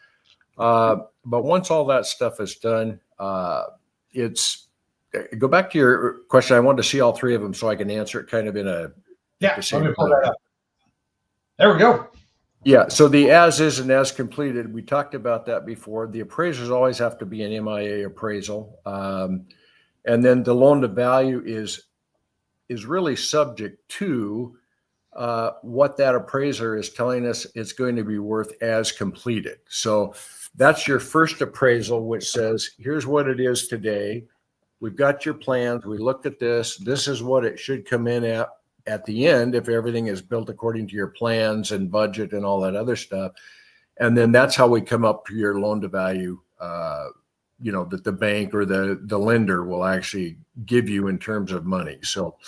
But once all that stuff is done, it's go back to your question. I wanted to see all three of them so I can answer it kind of in a let me pull that up. There we go. Yeah, so the as is and as completed, we talked about that before. The appraisers always have to be an MIA appraisal. And then the loan to value is really subject to what that appraiser is telling us it's going to be worth as completed. So that's your first appraisal, which says, here's what it is today. We've got your plans. We looked at this. This is what it should come in at the end, if everything is built according to your plans and budget and all that other stuff. And then that's how we come up to your loan to value, that the bank or the lender will actually give you in terms of money. So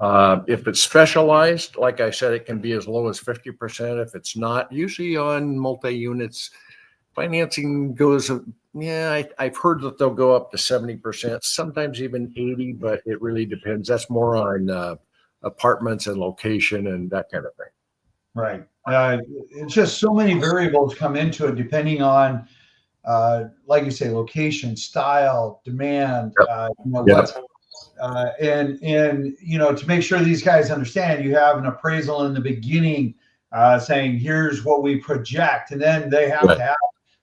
if it's specialized, like I said, it can be as low as 50%. If it's not, usually on multi-units, financing goes, I've heard that they'll go up to 70%, sometimes even 80, but it really depends. That's more on apartments and location and that kind of thing. Right. It's just so many variables come into it, depending on, like you say, location, style, demand, and to make sure these guys understand, you have an appraisal in the beginning, saying, here's what we project. And then they have to have,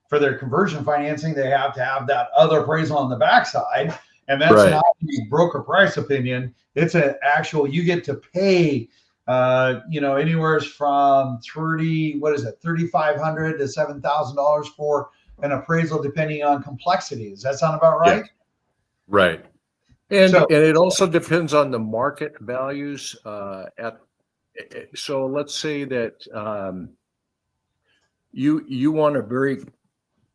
for their conversion financing, they have to have that other appraisal on the backside. And that's not a broker price opinion. It's an actual, you get to pay anywhere from 3,500 to $7,000 for an appraisal, depending on complexity. Does that sound about Yeah. right? Right. And So, it also depends on the market values so let's say that you want a very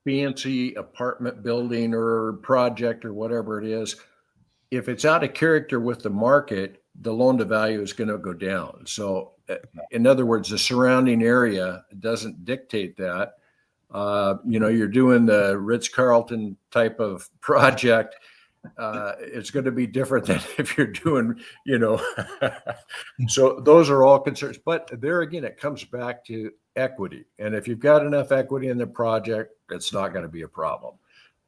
fancy apartment building or project or whatever it is. If it's out of character with the market, the loan to value is going to go down. So in other words, the surrounding area doesn't dictate that. You're doing the Ritz-Carlton type of project. It's going to be different than if you're doing, so those are all concerns. But there again, it comes back to equity. And if you've got enough equity in the project, it's not going to be a problem.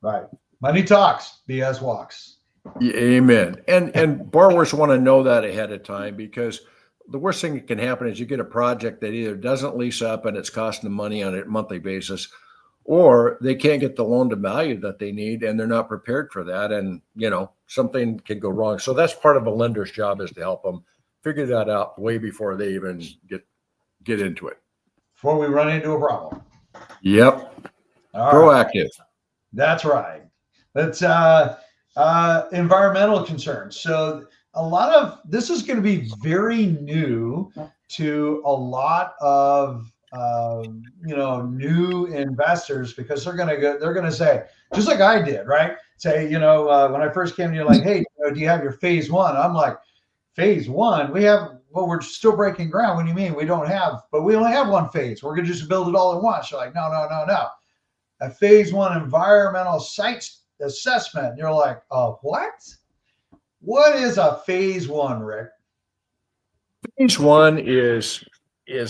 right. Money talks, BS walks. Amen. And borrowers want to know that ahead of time, because the worst thing that can happen is you get a project that either doesn't lease up and it's costing them money on a monthly basis, or they can't get the loan to value that they need and they're not prepared for that. And, something can go wrong. So that's part of a lender's job, is to help them figure that out way before they even get into it. Before we run into a problem. Yep. All Proactive. Right. That's right. That's environmental concerns. So a lot of this is going to be very new to a lot of new investors, because they're going to say, just like I did, right? Say, when I first came to you, like, hey, do you have your phase one? I'm like, phase one? We're still breaking ground. What do you mean? We only have one phase. We're going to just build it all at once. You're like, no. A phase one environmental site assessment. You're like, what? What is a phase one, Rick? Phase one is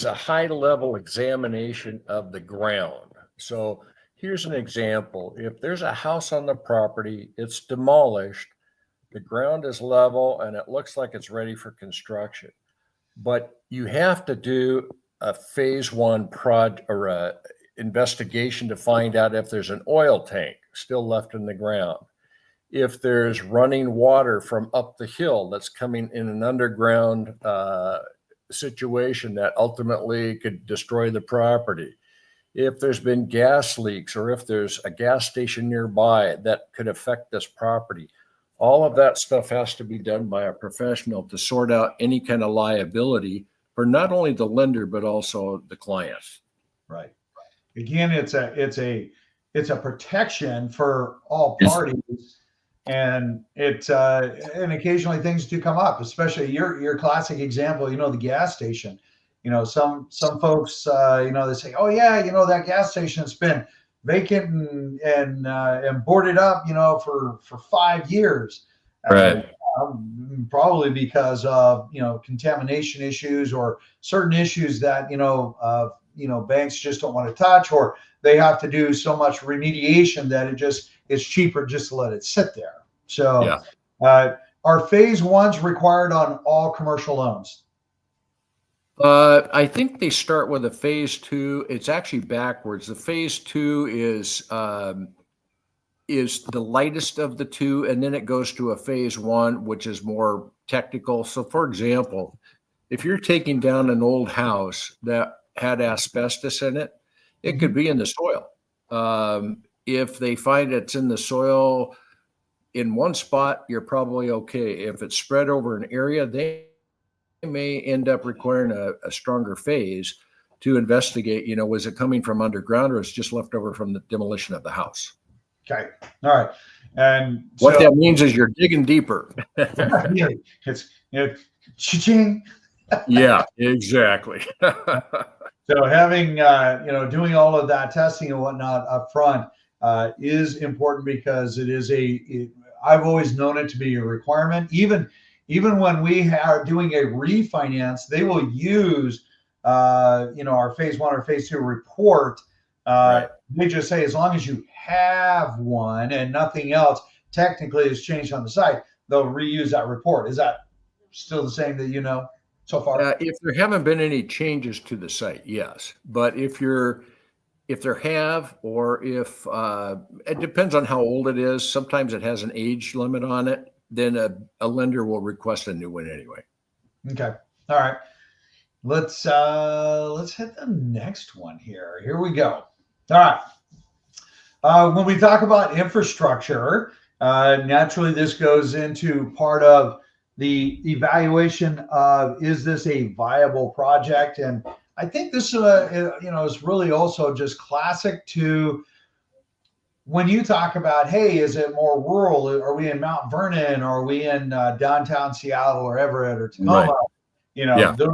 a high level examination of the ground. So here's an example. If there's a house on the property, it's demolished, the ground is level, and it looks like it's ready for construction. But you have to do a phase one investigation to find out if there's an oil tank still left in the ground, if there's running water from up the hill that's coming in an underground situation that ultimately could destroy the property, if there's been gas leaks, or if there's a gas station nearby that could affect this property. All of that stuff has to be done by a professional to sort out any kind of liability for not only the lender, but also the client. Right. Again, it's a protection for all parties, and and occasionally things do come up, especially your classic example. The gas station. Some folks, they say, oh yeah, that gas station's been vacant and boarded up, for 5 years. Right. Probably because of contamination issues or certain issues that banks just don't want to touch, or they have to do so much remediation that it's cheaper just to let it sit there. So, yeah. Are phase ones required on all commercial loans? I think they start with a phase two. It's actually backwards. The phase two is the lightest of the two, and then it goes to a phase one, which is more technical. So, for example, if you're taking down an old house that had asbestos in it, it could be in the soil. If they find it's in the soil in one spot, you're probably okay. If it's spread over an area, they may end up requiring a stronger phase to investigate, was it coming from underground, or it's just left over from the demolition of the house? Okay. All right. And what that means is you're digging deeper. It's cha-ching. Yeah, exactly. So having, doing all of that testing and whatnot up front is important, because it is I've always known it to be a requirement. Even when we are doing a refinance, they will use, our phase one or phase two report. Right. They just say, as long as you have one and nothing else technically has changed on the site, they'll reuse that report. Is that still the same that so far? If there haven't been any changes to the site, yes. But if there have, or if it depends on how old it is, sometimes it has an age limit on it, then a lender will request a new one anyway. Okay. All right. let's hit the next one here. Here we go. All right. When we talk about infrastructure, naturally this goes into part of the evaluation of, is this a viable project? And I think this is really also just classic to when you talk about, hey, is it more rural? Are we in Mount Vernon? Or are we in downtown Seattle or Everett or Tacoma? Right. Yeah. The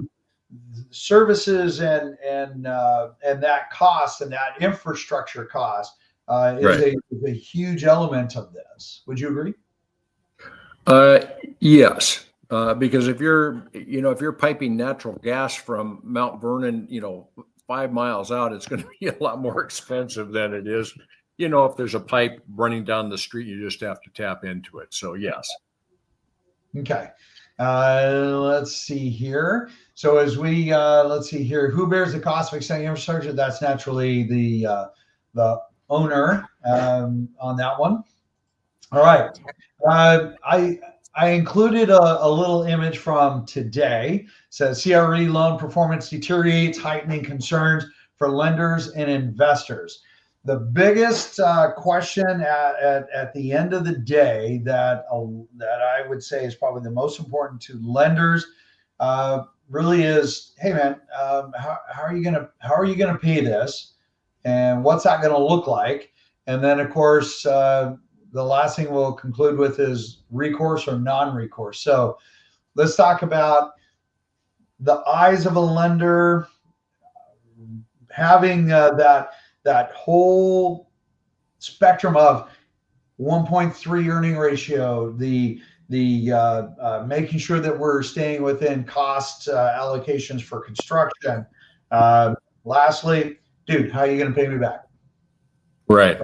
services and that cost and that infrastructure cost is a huge element of this. Would you agree? Yes. Because if you're piping natural gas from Mount Vernon, 5 miles out, it's going to be a lot more expensive than it is, if there's a pipe running down the street, you just have to tap into it. So yes. Okay. Let's see here. So as we let's see here, who bears the cost of extending infrastructure? That's naturally the owner on that one. All right. I included a little image from today. It says CRE loan performance deteriorates, heightening concerns for lenders and investors. The biggest question at the end of the day that I would say is probably the most important to lenders really is, hey man, how are you gonna pay this, and what's that gonna look like? And then of course the last thing we'll conclude with is recourse or non-recourse. So let's talk about the eyes of a lender, having that whole spectrum of 1.3 earning ratio, the making sure that we're staying within cost allocations for construction. Lastly, dude, how are you going to pay me back? Right.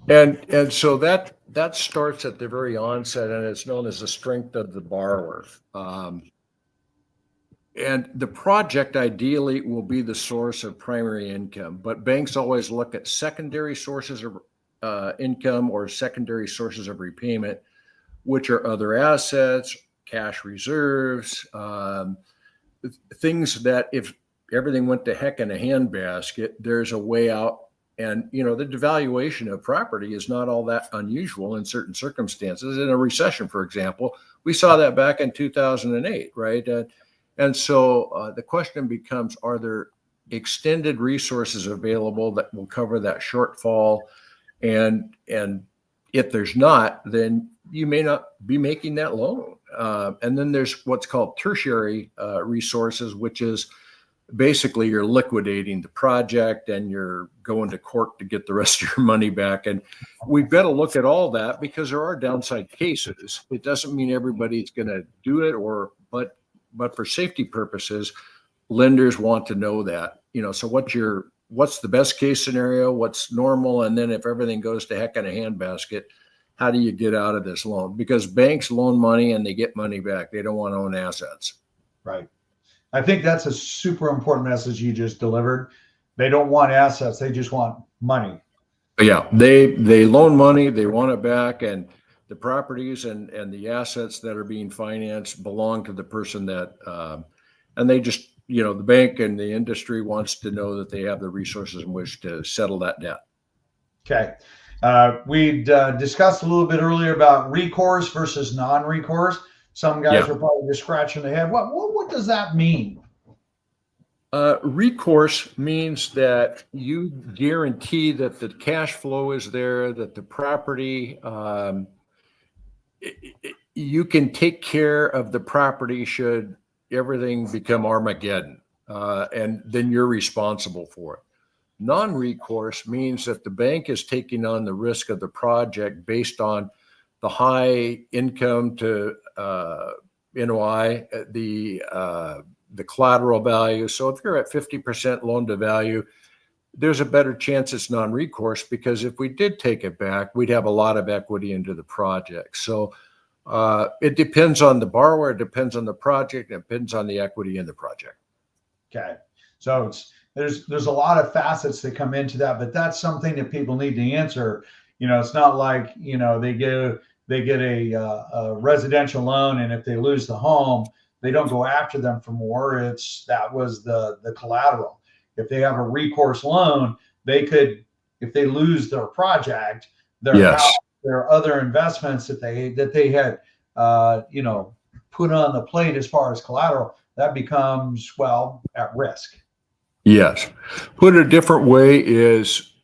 And so that starts at the very onset, and it's known as the strength of the borrower. And the project ideally will be the source of primary income, but banks always look at secondary sources of income or secondary sources of repayment, which are other assets, cash reserves, things that if everything went to heck in a handbasket, there's a way out. And, the devaluation of property is not all that unusual in certain circumstances. In a recession, for example, we saw that back in 2008, right? And so the question becomes, are there extended resources available that will cover that shortfall? And if there's not, then you may not be making that loan. And then there's what's called tertiary resources, which is basically you're liquidating the project and you're going to court to get the rest of your money back. And we've got to look at all that because there are downside cases. It doesn't mean everybody's going to do it, but for safety purposes, lenders want to know that, so what's the best case scenario, what's normal, and then if everything goes to heck in a handbasket, how do you get out of this loan? Because banks loan money and they get money back. They don't want to own assets. Right. I think that's a super important message you just delivered. They don't want assets. They just want money. Yeah. They loan money. They want it back. And the properties and the assets that are being financed belong to the person that, and they just, the bank and the industry wants to know that they have the resources in which to settle that debt. Okay. We'd discussed a little bit earlier about recourse versus non-recourse. Some guys are probably just scratching their head. What does that mean? Recourse means that you guarantee that the cash flow is there, that the property, you can take care of the property should everything become Armageddon, and then you're responsible for it. Non-recourse means that the bank is taking on the risk of the project based on the high income to NOI, the collateral value. So if you're at 50% loan to value, there's a better chance it's non-recourse, because if we did take it back, we'd have a lot of equity into the project. So it depends on the borrower, it depends on the project, it depends on the equity in the project. Okay. So there's a lot of facets that come into that, but that's something that people need to answer. It's not like, they get a residential loan, and if they lose the home, they don't go after them for more. That was the collateral. If they have a recourse loan, they could, if they lose their project, their house, their other investments that they had put on the plate as far as collateral, that becomes, well, at risk. Yes. Put it a different way is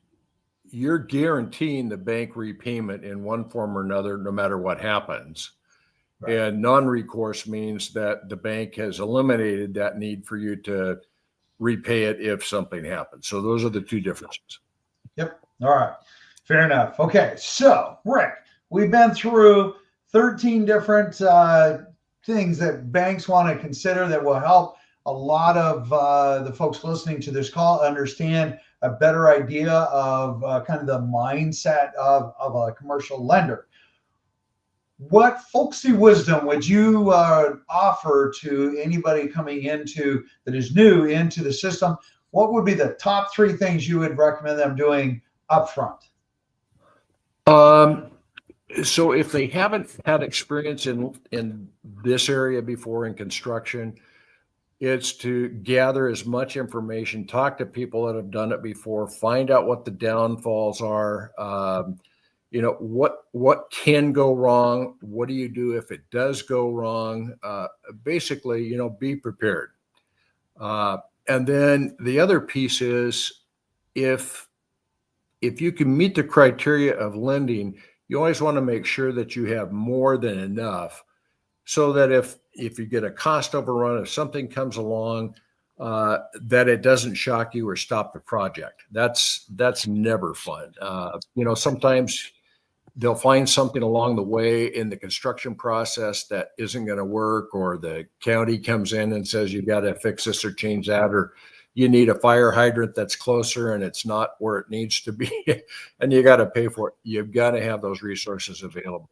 you're guaranteeing the bank repayment in one form or another, no matter what happens. Right. And non-recourse means that the bank has eliminated that need for you to repay it if something happens. So those are the two differences. Yep. All right. Fair enough. Okay. So, Rick, we've been through 13 different things that banks want to consider that will help a lot of the folks listening to this call understand a better idea of kind of the mindset of a commercial lender. What folksy wisdom would you offer to anybody coming into that is new into the system? What would be the top 3 things you would recommend them doing upfront? So if they haven't had experience in this area before in construction, it's to gather as much information, talk to people that have done it before, find out what the downfalls are. What can go wrong? What do you do if it does go wrong? Basically, be prepared. And then the other piece is if you can meet the criteria of lending, you always want to make sure that you have more than enough so that if you get a cost overrun, if something comes along, that it doesn't shock you or stop the project. That's never fun. Sometimes they'll find something along the way in the construction process that isn't going to work, or the county comes in and says, you got to fix this or change that, or you need a fire hydrant that's closer and it's not where it needs to be and you got to pay for it. You've got to have those resources available.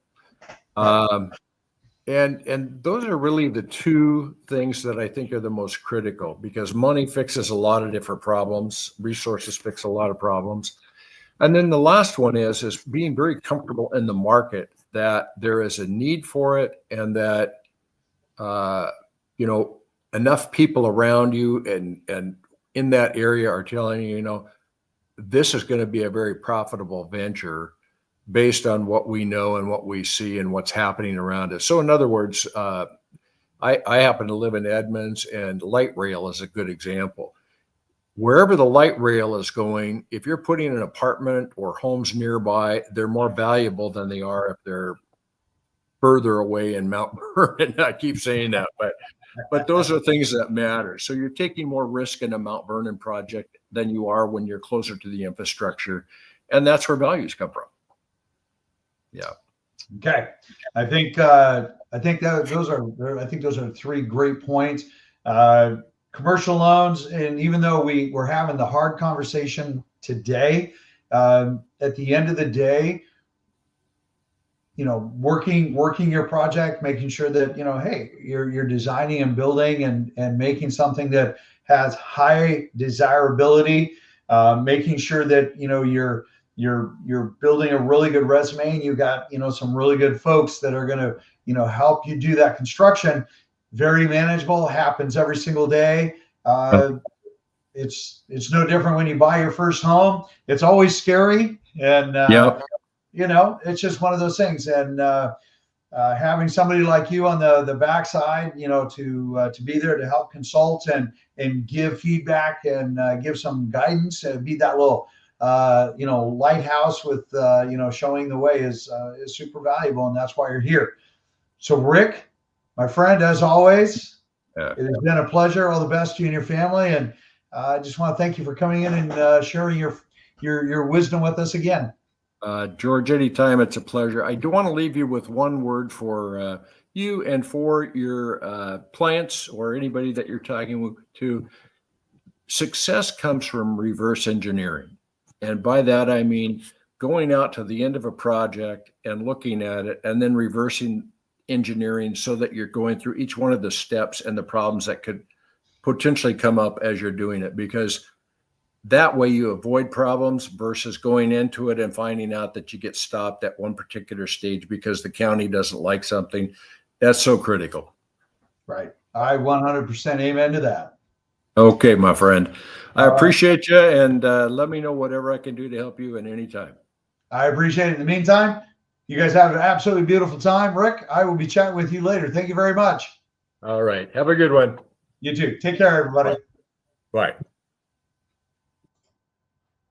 And those are really the 2 things that I think are the most critical, because money fixes a lot of different problems. Resources fix a lot of problems. And then the last one is being very comfortable in the market, that there is a need for it, and that, enough people around you and in that area are telling you, this is going to be a very profitable venture based on what we know and what we see and what's happening around us. So in other words, I happen to live in Edmonds, and light rail is a good example. Wherever the light rail is going, if you're putting an apartment or homes nearby, they're more valuable than they are if they're further away in Mount Vernon. I keep saying that, but those are things that matter. So you're taking more risk in a Mount Vernon project than you are when you're closer to the infrastructure, and that's where values come from. Yeah. Okay. I think those are 3 great points. Commercial loans, and even though we're having the hard conversation today, at the end of the day, working your project, making sure that hey, you're designing and building and making something that has high desirability, making sure that you're building a really good resume, and you got some really good folks that are going to help you do that construction. Very manageable, happens every single day. It's no different when you buy your first home. It's always scary, and it's just one of those things. And having somebody like you on the backside, to be there to help consult and give feedback and give some guidance, and be that little lighthouse with showing the way is super valuable, and that's why you're here. So Rick, my friend, as always, it has been a pleasure. All the best to you and your family, and I just want to thank you for coming in and sharing your wisdom with us again. George, anytime, it's a pleasure. I do want to leave you with one word for you and for your clients or anybody that you're talking to. Success comes from reverse engineering. And by that, I mean going out to the end of a project and looking at it and then reversing engineering so that you're going through each one of the steps and the problems that could potentially come up as you're doing it, because that way you avoid problems versus going into it and finding out that you get stopped at one particular stage because the county doesn't like something. That's so critical. Right. I 100% amen to that. Okay, my friend. I All right. appreciate you, and let me know whatever I can do to help you at any time. I appreciate it. In the meantime, you guys have an absolutely beautiful time. Rick, I will be chatting with you later. Thank you very much. All right. Have a good one. You too. Take care, everybody. Bye. Bye.